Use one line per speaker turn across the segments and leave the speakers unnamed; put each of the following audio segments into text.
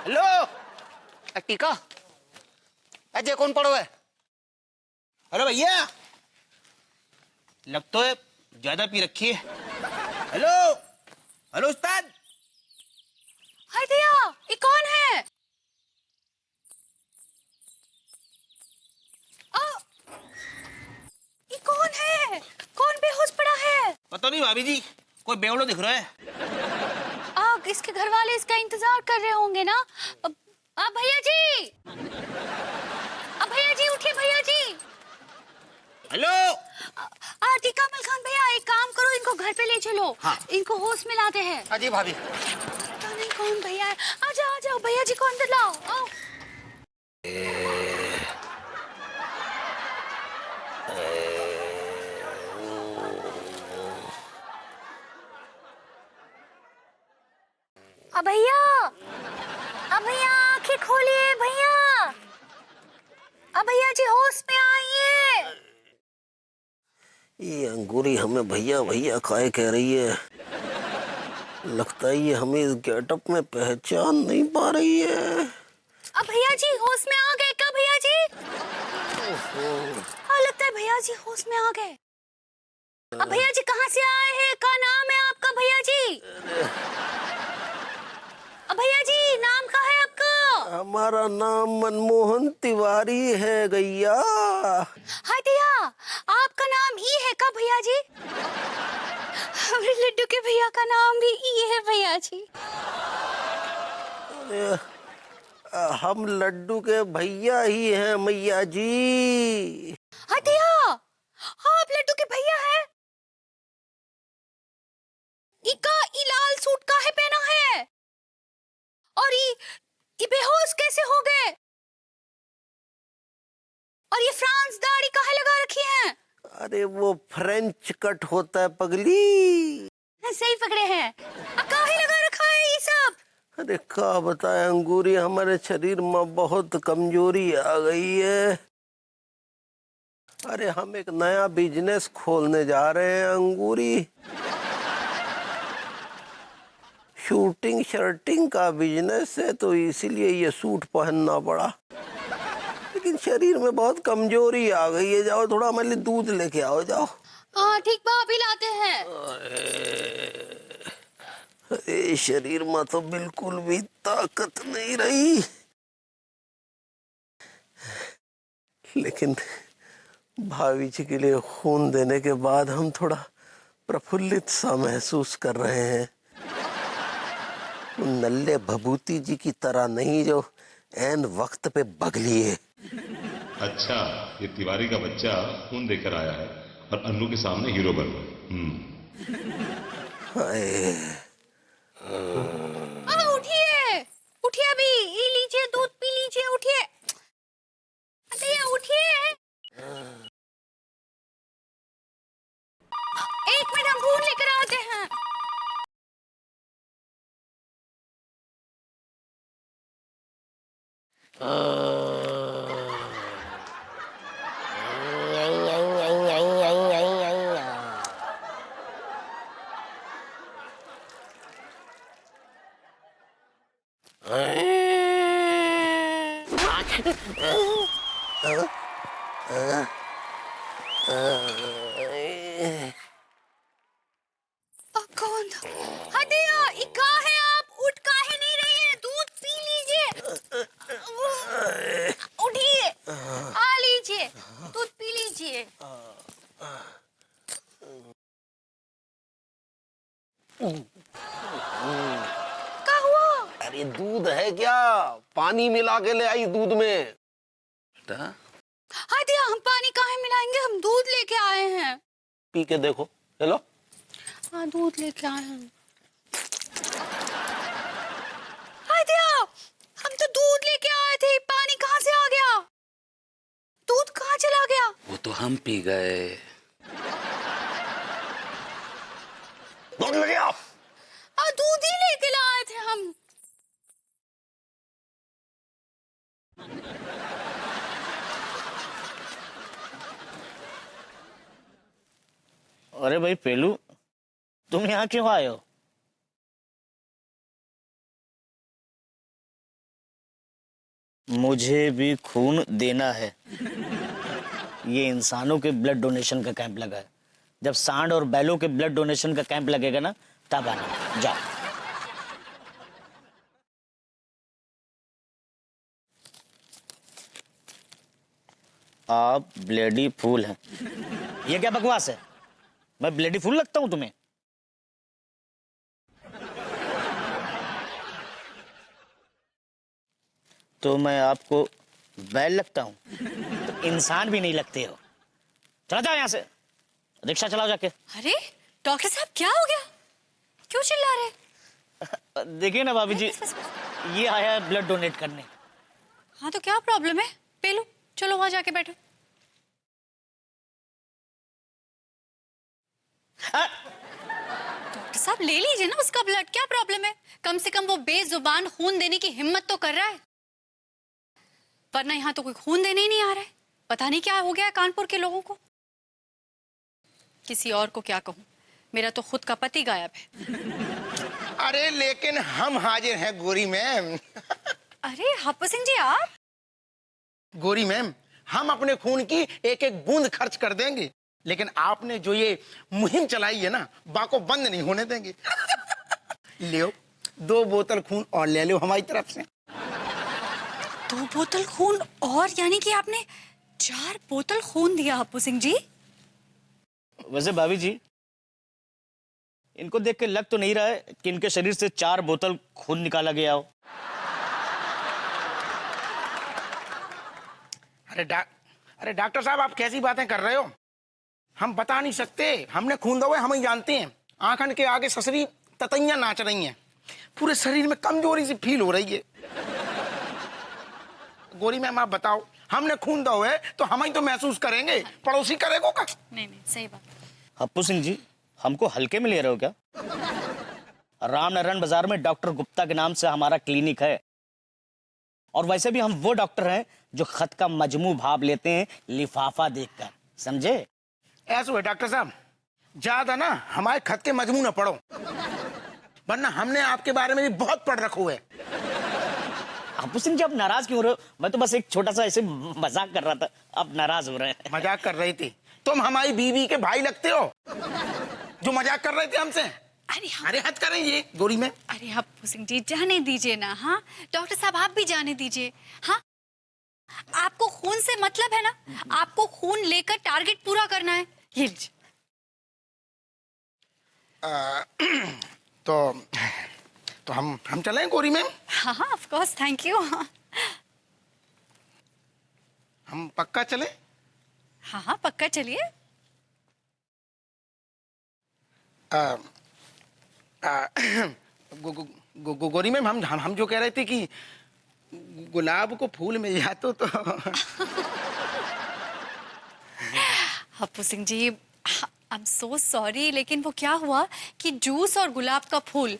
Hello टीका अजय कौन पड़ो है? हेलो भैया, लग तो है ज्यादा पी रखी है। हेलो हेलो उस्ताद।
हाय भैया, ये कौन है? आ, ये कौन है? कौन बेहोश पड़ा है?
पता नहीं भाभी जी, कोई बेवड़ो दिख रहा है।
इसके घर वाले इसका इंतजार कर रहे होंगे ना। भैया जी, भैया जी उठिए भैया जी।
हेलो
टीका मल खान भैया, एक काम करो, इनको घर पे ले चलो।
हाँ।
इनको होश में लाते हैं।
अजी भाभी।
पता नहीं कौन भैया है। आ जाओ भैया जी को अंदर लाओ। आओ। भैया, भैया आंखें खोलिए भैया। भैया जी होश में आइए।
ये अंगूरी हमें भैया भैया काहे कह रही है? लगता है ये हमें इस गेटअप में पहचान नहीं पा रही है।
भैया जी होश में आ गए क्या भैया जी? लगता है भैया जी होश में आ गए। भैया जी कहाँ से आए हैं? क्या नाम है आपका भैया जी? भैया जी नाम क्या है आपका?
हमारा नाम मनमोहन तिवारी है गैया।
हाय भैया, आपका नाम ई है क्या भैया जी? हमारे लड्डू के भैया का नाम भी ई है भैया जी।
हम लड्डू के भैया ही हैं मैया जी।
हाय भैया, आप लड्डू के भैया हैं? इका ई लाल सूट काहे पहना है? और ये बेहोश कैसे हो गए? और ये फ्रांस दाढ़ी काहे लगा रखी है?
अरे वो फ्रेंच कट होता है पगली।
सही पकड़े हैं। काहे लगा रखा है ये सब?
अरे क्या बताए अंगूरी, हमारे शरीर में बहुत कमजोरी आ गई है। अरे हम एक नया बिजनेस खोलने जा रहे हैं अंगूरी। शूटिंग शर्टिंग का बिजनेस है, तो इसीलिए ये सूट पहनना पड़ा। लेकिन शरीर में बहुत कमजोरी आ गई है। जाओ थोड़ा हमारे लिए दूध लेके आओ, जाओ।
हाँ ठीक, भाभी लाते हैं।
अरे शरीर में तो बिल्कुल भी ताकत नहीं रही। लेकिन भाभी जी के लिए खून देने के बाद हम थोड़ा प्रफुल्लित सा महसूस कर रहे हैं। नल्ले भभूति जी की तरह नहीं जो ऐन वक्त पे बगली है।
अच्छा, ये तिवारी का बच्चा खून देकर आया है और अन्नू के सामने हीरो बन रहा है।
उठिए उठिए, अभी ये लीजिए, दूध पी लीजिए, उठिए। भैया उठिए। एक मिनट, हम दूध लेकर आते हैं। कौन था? हदिया, ये कहाँ है? आप उठ काहे नहीं रही है? दूध पी लीजिए। उठिए, आ लीजिए, दूध पी लीजिए। क्या हुआ?
अरे दूध है क्या? पानी मिला के ले आई दूध में।
हदिया, हम पानी काहे मिलाएंगे? हम दूध लेके आए हैं।
पी के देखो। हेलो,
हाँ दूध लेके आए हैं। हदिया, हम तो दूध लेके आए थे, पानी कहाँ से आ गया? दूध कहाँ चला गया?
वो तो हम पी गए।
दूध ले आओ।
दूध ही लेके लाए थे हम।
अरे भाई पेलू, तुम यहाँ क्यों आए हो? मुझे भी खून देना है। ये इंसानों के ब्लड डोनेशन का कैंप लगा है। जब सांड और बैलों के ब्लड डोनेशन का कैंप लगेगा ना, तब आना। जाओ। आप ब्लेडी फूल हैं। ये क्या बकवास है? मैं ब्लेडी फूल लगता हूं तुम्हें? तो मैं आपको बैल लगता हूं? तो इंसान भी नहीं लगते हो। चला जाओ यहां से, रिक्शा चलाओ जाके।
अरे डॉक्टर साहब क्या हो गया, क्यों चिल्ला रहे?
देखिए ना भाभी जी, ये आया है ब्लड डोनेट करने।
हाँ तो क्या प्रॉब्लम है? पेलू चलो वहां जाके बैठो। डॉक्टर साहब ले लीजिए ना उसका ब्लड, क्या प्रॉब्लम है? कम से कम वो बेजुबान खून देने की हिम्मत तो कर रहा है, वरना यहाँ तो कोई खून देने ही नहीं आ रहा है। पता नहीं क्या हो गया है कानपुर के लोगों को। किसी और को क्या कहूँ, मेरा तो खुद का पति गायब है।
अरे लेकिन हम हाजिर हैं गोरी मैम।
अरे हप्पू सिंह जी आप?
गोरी मैम, हम अपने खून की एक एक बूंद खर्च कर देंगे, लेकिन आपने जो ये मुहिम चलाई है ना, बाको बंद नहीं होने देंगे। लियो 2 बोतल खून और ले लो हमारी तरफ से।
2 बोतल खून और, यानी कि आपने 4 बोतल खून दिया हप्पू सिंह जी?
वैसे भाभी जी, इनको देख के लग तो नहीं रहा है कि इनके शरीर से 4 बोतल खून निकाला गया हो।
अरे डॉक्टर साहब, आप कैसी बातें कर रहे हो? हम बता नहीं सकते, हमने खून दवा हम ही जानते हैं। आंखन के आगे ससरी ततैयां नाच रही हैं, पूरे शरीर में कमजोरी सी फील हो रही है। गोरी मैम आप बताओ, हमने खून दवा है तो हम ही तो महसूस करेंगे, पड़ोसी करेगा का?
नहीं सही बात।
हप्पू सिंह जी, हमको हल्के में ले रहे हो क्या? रामनारायण बाजार में डॉक्टर गुप्ता के नाम से हमारा क्लिनिक है, और वैसे भी हम वो डॉक्टर हैं जो खत का मजमू भाव लेते हैं लिफाफा देखकर, समझे?
ऐसा है डॉक्टर साहब, ज्यादा ना हमारे खत के मजमू ना पढ़ो, वरना हमने आपके बारे में भी बहुत पढ़ रखो है।
हप्पू सिंह जी, आप नाराज क्यों हो रहे हो? मैं तो बस एक छोटा सा ऐसे मजाक कर रहा था, आप नाराज हो रहे हैं।
मजाक कर रही थी? तुम हमारी बीवी के भाई लगते हो जो मजाक कर रहे थे हमसे। अरे हद करें ये गोरी में।
अरे हप्पू सिंह जी जाने दीजिए ना। हाँ डॉक्टर साहब आप भी जाने दीजिए। हाँ आपको खून से मतलब है ना, आपको खून लेकर टारगेट पूरा करना है। ये लीजिए।
तो हम चलें गोरी में?
हाँ ऑफ कोर्स, थैंक यू।
हम पक्का चलें?
हाँ पक्का चलिए।
गोरी मैम, हम जो कह रहे थे कि गुलाब को फूल मिल जाते तो।
Happu Singh ji I am so sorry, लेकिन वो क्या हुआ कि जूस और गुलाब का फूल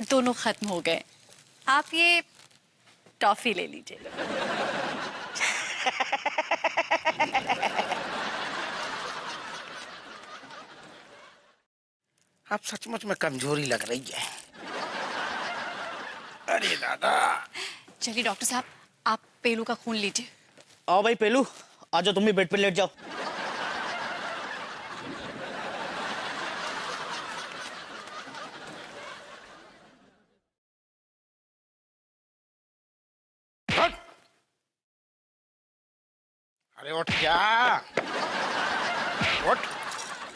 दोनों खत्म हो गए। आप ये टॉफी ले लीजिए।
आप सचमुच में कमजोरी लग रही है। अरे दादा।
चलिए डॉक्टर साहब आप पेलू का खून लीजिए।
आओ भाई पेलू, आ जाओ, तुम भी बेड पे लेट जाओ।
अरे उठ जा, उठ।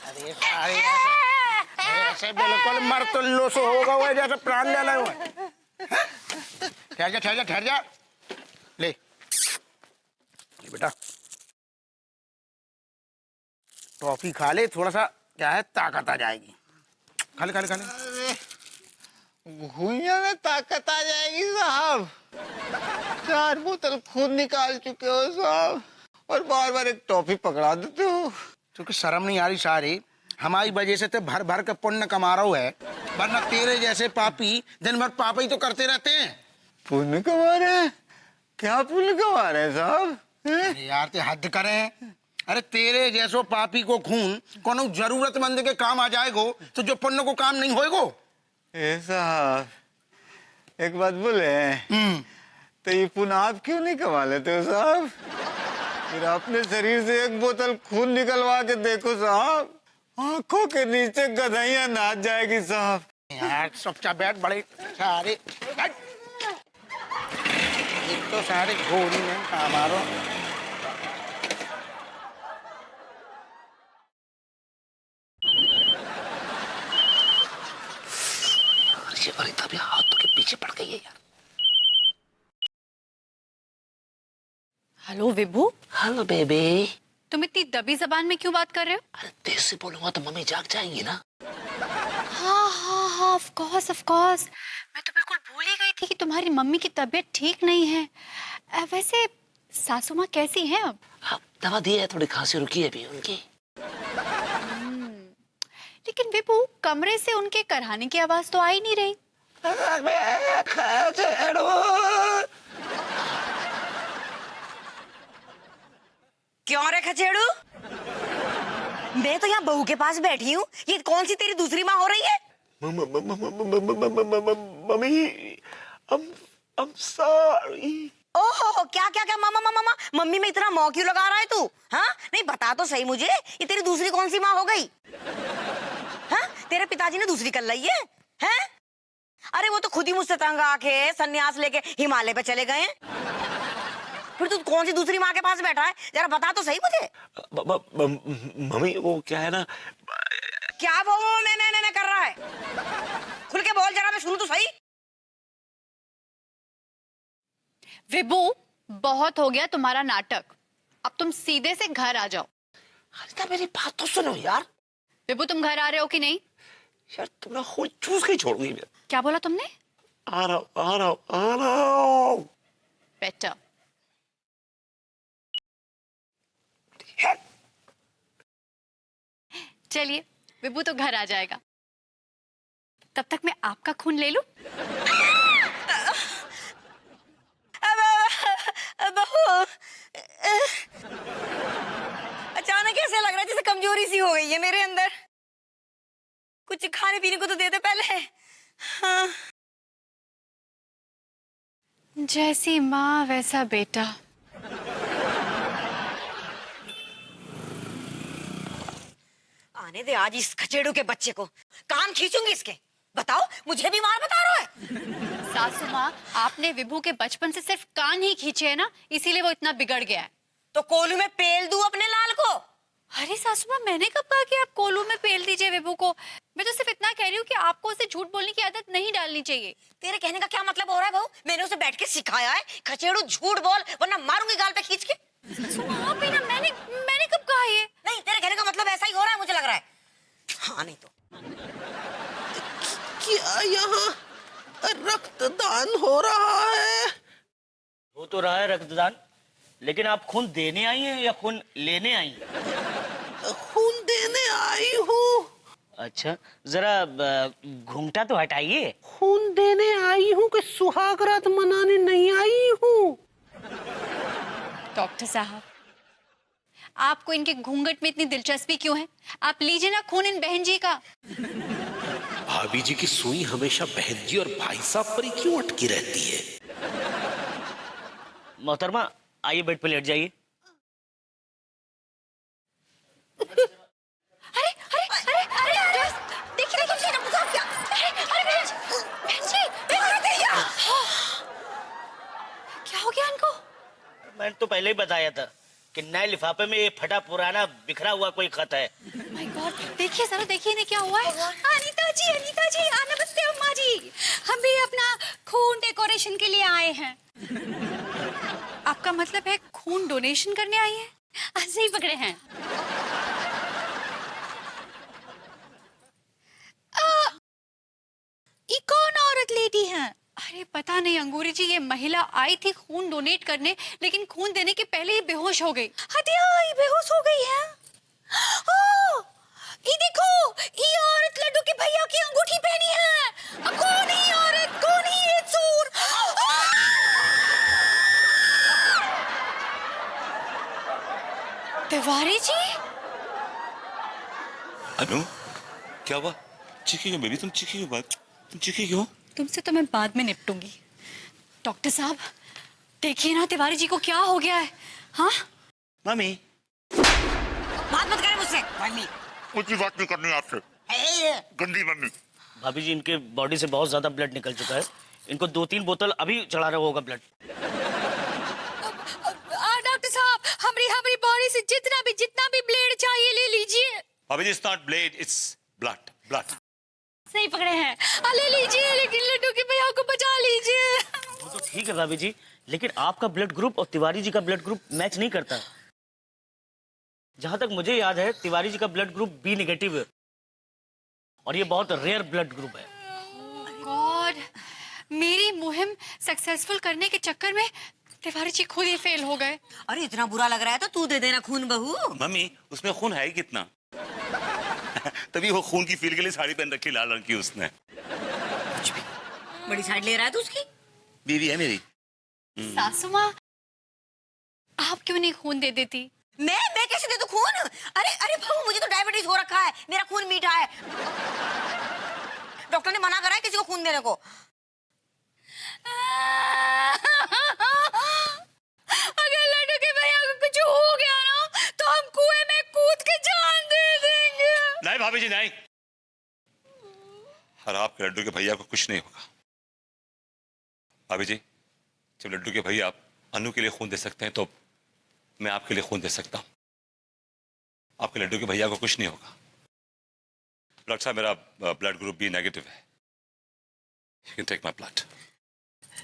अरे ऐसे बिल्कुल मरतुल्लो से होगा वो, जैसे प्राण ले रहे हो। ठहर जा ले बेटा, टॉफी खा ले, थोड़ा सा क्या है ताकत आ जाएगी। खा ले।
भुइया में ताकत आ जाएगी साहब। 4 बोतल खून निकाल चुके हो साहब, और बार बार एक टॉफी पकड़ा देते हो।
क्योंकि शर्म नहीं आ रही सारी, हमारी वजह से तो भर भर के पुण्य कमा रहा है, वरना तेरे जैसे पापी दिन भर पापा ही तो करते रहते हैं।
पुण्य कमा रहे हैं? क्या पुण्य कमा रहे हैं साहब?
अरे यार ते हद करें। अरे तेरे जैसो पापी को खून कोनो जरूरतमंद के काम आ जाएगो तो जो पुण्य को काम नहीं होएगो।
ए साहब एक बात बोले, तो ये पुन आप क्यों नहीं कमा लेते हो साहब? फिर अपने शरीर से एक बोतल खून निकलवा के देखो साहब, आंखों के नीचे गधाइयां नाच जाएगी साहब।
यार चुपचाप बैठ, बड़े सारे बैठ। एक तो सारे गोरी में मारो।
अरे तभी हाथों के पीछे पड़ गई है यार।
हेलो विभू,
हेलो बेबी।
तुम इतनी दबी जबान में क्यों बात कर रहे हो?
अरे तेज से बोलूंगा तो मम्मी जाग जाएंगी ना।
हाँ हाँ हाँ, ऑफ कोर्स ऑफ कोर्स। मैं तो बिल्कुल भूल ही गई थी कि तुम्हारी मम्मी की तबीयत ठीक नहीं है। वैसे सासू माँ कैसी हैं अब?
हाँ, दवा दी है, थोड़ी खांसी रुकी है अभी उनकी।
लेकिन विभू, कमरे से उनके करहाने की आवाज तो आ ही नहीं रही।
क्यों रे खचेड़ू? मैं तो यहाँ बहू के पास बैठी हूँ, ये कौन सी तेरी दूसरी माँ हो रही है?
Mummy, I'm sorry।
ओहो, क्या क्या क्या मामा मामा मामा, मम्मी में इतना मौक क्यों लगा रहा है तू? हाँ नहीं, बता तो सही मुझे, ये तेरी दूसरी कौन सी माँ हो गई? हाँ, तेरे पिताजी ने दूसरी कर ली है? हैं? अरे वो तो खुद ही मुझसे तंग आके सन्यास लेके हिमालय पे चले गए। फिर तू कौन सी दूसरी माँ के पास बैठा है, जरा बता तो सही मुझे।
मम्मी वो क्या है ना।
क्या वो मैं कर रहा है? खुल के बोल जरा, मैं सुनूं तो सही।
विभू, बहुत हो गया तुम्हारा नाटक, अब तुम सीधे से घर आ जाओ।
अरे मेरी बात तो सुनो यार।
विभू, तुम घर आ रहे हो कि नहीं?
यार तुमने खुद चूस के छोड़ दी।
क्या बोला तुमने?
आ रहा हूं।
बेटा, चलिए, विभू तो घर आ जाएगा। तब तक मैं आपका खून ले लूं?
बहू, अचानक ऐसे लग रहा है जैसे कमजोरी सी हो गई है मेरे अंदर। कुछ खाने पीने को तो दे दे पहले। हाँ।
जैसी माँ वैसा बेटा।
आने दे आज इस खचेड़ू के बच्चे को, कान खींचूंगी इसके। बताओ, मुझे भी मार बता रहा है?
सासू माँ, आपने विभू के बचपन से सिर्फ कान ही खींचे है ना, इसीलिए वो इतना बिगड़ गया है।
तो कोलू में पेल दूं अपने लाल को?
अरे सासू माँ, मैंने कब कहा कि आप कोलू में पेल दीजिए विभू को? मैं तो सिर्फ इतना कह रही हूँ कि आपको उसे झूठ बोलने की आदत नहीं डालनी चाहिए।
तेरे कहने का क्या मतलब हो रहा है बहू? मैंने उसे बैठ के सिखाया है, खचेड़ू झूठ बोल वरना मारूंगी गाल पे खींच के।
सासू माँ, आप ही ना, मैंने कब कहा ये?
नहीं, तेरे कहने का मतलब ऐसा ही हो रहा है, मुझे लग रहा है। हाँ नहीं तो
क्या यहाँ रक्तदान हो रहा है?
हो तो रहा है रक्तदान, लेकिन आप खून देने आई हैं या खून लेने आई हैं?
खून देने आई हूँ।
अच्छा, जरा घूंघटा तो हटाइए।
खून देने आई हूँ कि सुहाग रात मनाने नहीं आई हूँ।
डॉक्टर साहब, आपको इनके घूंघट में इतनी दिलचस्पी क्यों है? आप लीजिए ना खून इन बहन जी का।
भाभी जी की सुई हमेशा बहन जी और भाई साहब पर ही क्यों अटकी रहती है?
मोहतरमा, आइए बेड पे लेट जाइए।
अरे अरे अरे अरे, देखिए देखिए डॉक्टर साहब, क्या? अरे बहन जी, क्या हो गया इनको?
मैंने तो पहले ही बताया था कि नए लिफाफे में ये फटा पुराना बिखरा हुआ कोई खत है।
माय गॉड, देखिए जरा, देखिए इन्हें क्या हुआ है। अनीता जी, नमस्ते अम्मा जी। हम भी अपना खून डेकोरेशन के लिए आए हैं। आपका मतलब है खून डोनेशन करने आई है? सही पकड़े हैं। ये कौन औरत लेडी है? अरे पता नहीं अंगूरी जी, ये महिला आई थी खून डोनेट करने, लेकिन खून देने के पहले ही बेहोश हो गई। हटिया, ये बेहोश हो गई है। ओ, ये देखो, ये औरत लड्डू के भैया की अंगूठी पहनी है। कौन ही औरत, कौन ही ये चोर? तिवारी जी।
अनु, क्या हुआ? चीखी क्यों बेबी? तुम चीखी क्यों? तुम चीखी क्यों?
तुमसे तो मैं बाद में निपटूंगी। डॉक्टर साहब, देखिए ना तिवारी जी को क्या हो गया है। हाँ
मम्मी
बात मत करे मुझसे मम्मी।
कुछ भी बात नहीं करनी आपसे, गंदी मम्मी।
भाभी जी इनके बॉडी से बहुत ज्यादा ब्लड निकल चुका है, इनको 2-3 बोतल अभी चढ़ा रहा होगा ब्लड।
डॉक्टर साहब हमारी बॉडी से जितना भी ब्लेड चाहिए ले लीजिए।
भाभी जी, it's not blade, it's blood, blood.
सही पकड़े हैं, ले लीजिए, लेकिन लड्डू के भैया को बचा लीजिए।
वो तो ठीक है भाभी जी, लेकिन आपका ब्लड ग्रुप और तिवारी जी का ब्लड ग्रुप मैच नहीं करता। जहां तक मुझे याद है तिवारी जी का ब्लड ग्रुप बी नेगेटिव है और ये बहुत रेयर ब्लड ग्रुप है।
गॉड, मेरी मुहिम सक्सेसफुल करने के चक्कर में तिवारी जी खुद ही फेल हो गए।
अरे इतना बुरा लग रहा है तो तू दे देना खून बहू।
मम्मी उसमें खून है ही कितना। तभी वो खून की फील के लिए साड़ी पहन रखी लाल रंग की उसने।
बड़ी साइड ले रहा है तू उसकी।
बीवी है मेरी।
सासू माँ, आप क्यों नहीं खून दे देती?
मैं कैसे दे दूं खून? अरे अरे बहू, मुझे तो डायबिटीज हो रखा है, मेरा खून मीठा है। डॉक्टर ने मना करा है किसी को खून देने को।
अगर लड्डू के भैया को कुछ हो गया ना तो हम कुएं में कूद के जान दे देंगे।
नहीं भाभी जी नहीं, और आपके लड्डू के भैया को कुछ नहीं होगा। भाभी जी, जब लड्डू के भैया आप अनु के लिए खून दे सकते हैं तो मैं आपके लिए खून दे सकता हूं। आपके लड्डू के भैया को कुछ नहीं होगा। डॉक्टर साहब, मेरा ब्लड ग्रुप बी नेगेटिव है। You can take my blood.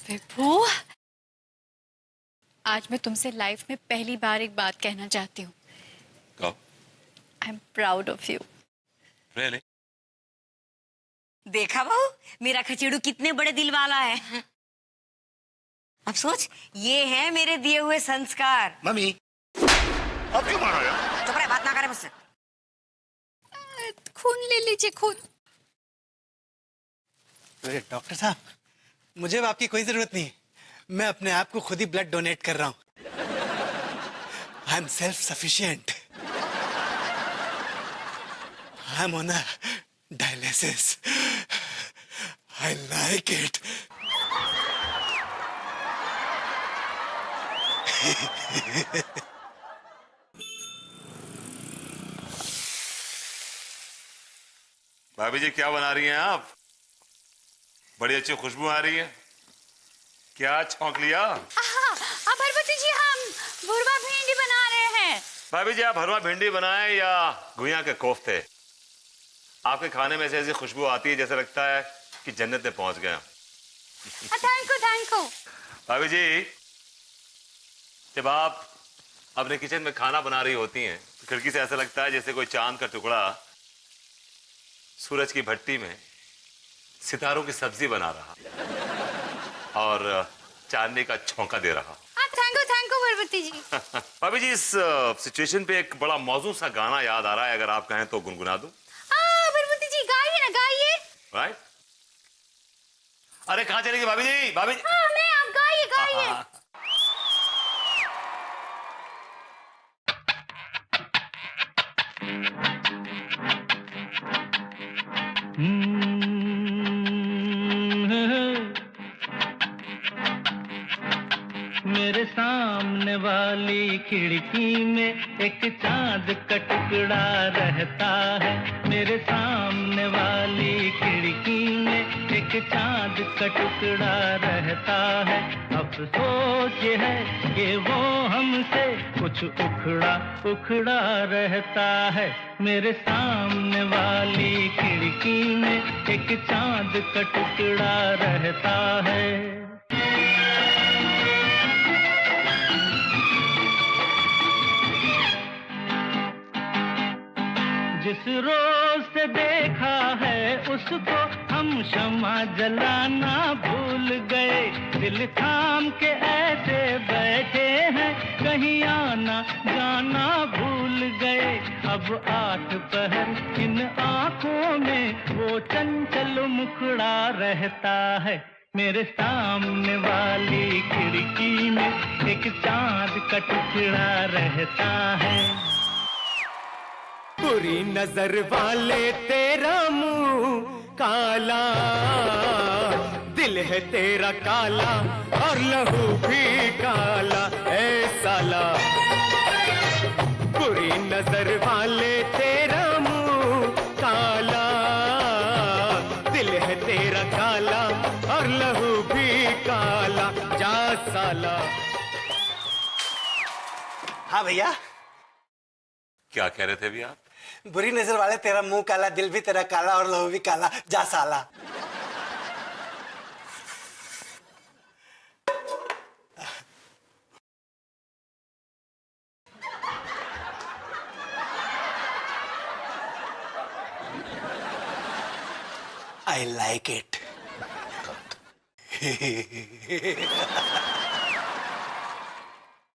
Vibhu, आज मैं तुमसे लाइफ में पहली बार एक बात कहना चाहती हूँ।
कहो।
I am proud of you.
Really?
देखा बहू, मेरा खचेड़ू कितने बड़े दिल वाला है। अब सोच, ये है मेरे दिए हुए संस्कार।
मम्मी अब क्यों मारा यार?
चुप रहे, बात ना करे मुझसे।
खून ले लीजिए, खून।
अरे डॉक्टर साहब, मुझे अब आपकी कोई जरूरत नहीं, मैं अपने आप को खुद ही ब्लड डोनेट कर रहा हूं। I am self sufficient. I am on dialysis. I like it.
भाभी जी क्या बना रही हैं आप? बड़ी अच्छी खुशबू आ रही है। क्या छौंक लिया?
भरभती जी, हम भुरवा भिंडी बना रहे हैं।
भाभी जी, आप भरवा भिंडी बनाएं या गुइया के कोफ्ते, आपके खाने में से ऐसी खुशबू आती है जैसे लगता है कि जन्नत में पहुंच गए।
Thank you.
भाभी जी, जब आप अपने किचन में खाना बना रही होती हैं तो खिड़की से ऐसा लगता है जैसे कोई चांद का टुकड़ा सूरज की भट्टी में सितारों की सब्जी बना रहा और चांदनी का छौंका दे रहा।
थैंक यू भरभती जी।
भाभी जी, इस सिचुएशन पे एक बड़ा मौजूद सा गाना याद आ रहा है, अगर आप कहें तो गुनगुना दूं।
भरभती जी, गाइए ना, गाइए।
राइट? अरे कहाँ चलेगी भाभी जी? भाभी जी,
मैं, आप गाइए।
मेरे सामने वाली खिड़की में एक चांद का टुकड़ा रहता है। मेरे सामने वाली खिड़की में एक चांद का टुकड़ा रहता है। अफसोस ये है कि वो हमसे कुछ उखड़ा रहता है। मेरे सामने वाली खिड़की में एक चांद का टुकड़ा रहता है। जिस रोज से देखा है उसको हम शम्मा जलाना भूल गए। दिल थाम के ऐसे बैठे हैं, कहीं आना जाना भूल गए। अब 8 पहर इन आंखों में वो चंचल मुखड़ा रहता है। मेरे सामने वाली खिड़की में एक चांद का टुकड़ा रहता है।
बुरी नजर वाले तेरा मुंह काला
दिल है तेरा काला और लहू भी काला ऐ साला, बुरी नजर वाले तेरा मुंह काला, दिल है तेरा काला और लहू भी काला, जा साला।
हाँ भैया,
क्या कह रहे थे अभी आप?
बुरी नजर वाले तेरा मुंह काला, दिल भी तेरा काला और लहू भी काला, जा साला। I like it.